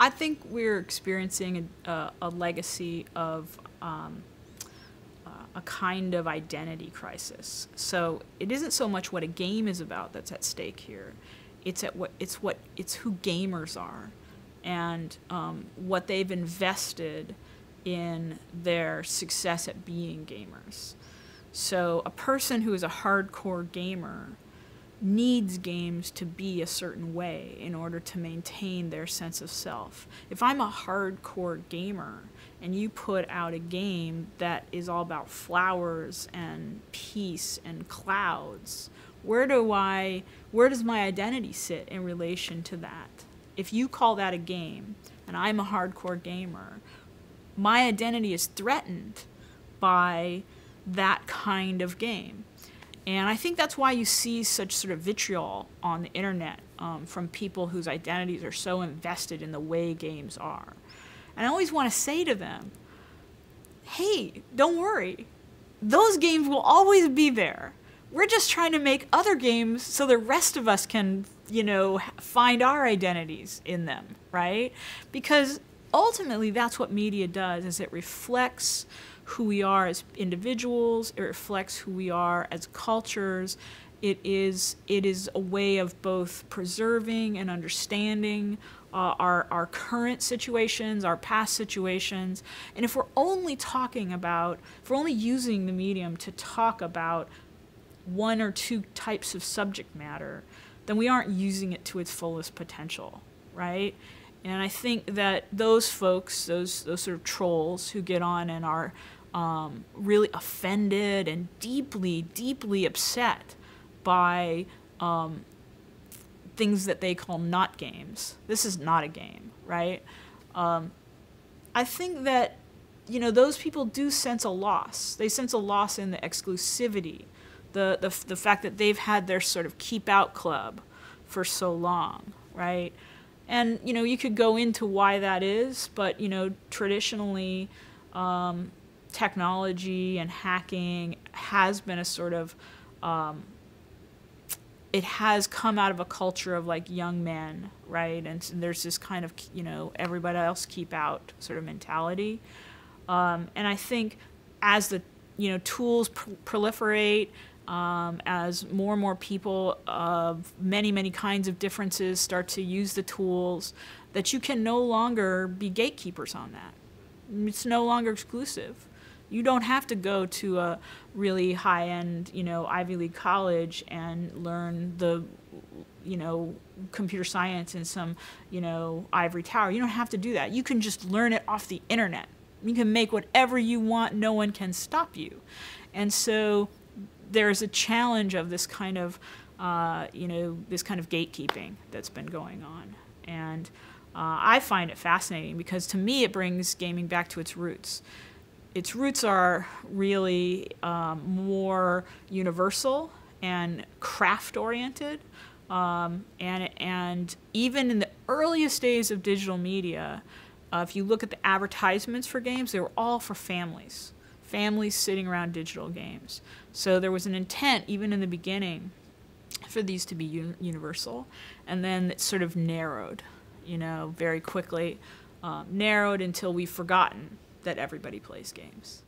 I think we're experiencing a legacy of a kind of identity crisis. So it isn't so much what a game is about that's at stake here. It's who gamers are, and what they've invested in their success at being gamers. So a person who is a hardcore gamer needs games to be a certain way in order to maintain their sense of self. If I'm a hardcore gamer and you put out a game that is all about flowers and peace and clouds, where does my identity sit in relation to that? If you call that a game and I'm a hardcore gamer, my identity is threatened by that kind of game. And I think that's why you see such sort of vitriol on the internet from people whose identities are so invested in the way games are. And I always want to say to them, hey, don't worry. Those games will always be there. We're just trying to make other games so the rest of us can, find our identities in them, right? Because ultimately that's what media does, is it reflects who we are as individuals, it reflects who we are as cultures. It is a way of both preserving and understanding our current situations, our past situations. And if we're only using the medium to talk about one or two types of subject matter, then we aren't using it to its fullest potential, right? And I think that those folks, those sort of trolls who get on and are really offended and deeply, deeply upset by things that they call not games. This is not a game, right? I think that, those people do sense a loss. They sense a loss in the exclusivity, the fact that they've had their sort of keep out club for so long, right? And, you could go into why that is, but, traditionally, technology and hacking has been a sort of, it has come out of a culture of like young men, right? And there's this kind of, everybody else keep out sort of mentality. And I think as the, tools proliferate, as more and more people of many, many kinds of differences start to use the tools, that you can no longer be gatekeepers on that. It's no longer exclusive. You don't have to go to a really high-end, Ivy League college and learn the, computer science in some, ivory tower. You don't have to do that. You can just learn it off the internet. You can make whatever you want. No one can stop you. And so there's a challenge of this kind of, this kind of gatekeeping that's been going on. And I find it fascinating because to me it brings gaming back to its roots. Its roots are really more universal and craft-oriented. And even in the earliest days of digital media, if you look at the advertisements for games, they were all for families. Families sitting around digital games. So there was an intent, even in the beginning, for these to be universal. And then it sort of narrowed, very quickly. Narrowed until we've forgotten that everybody plays games.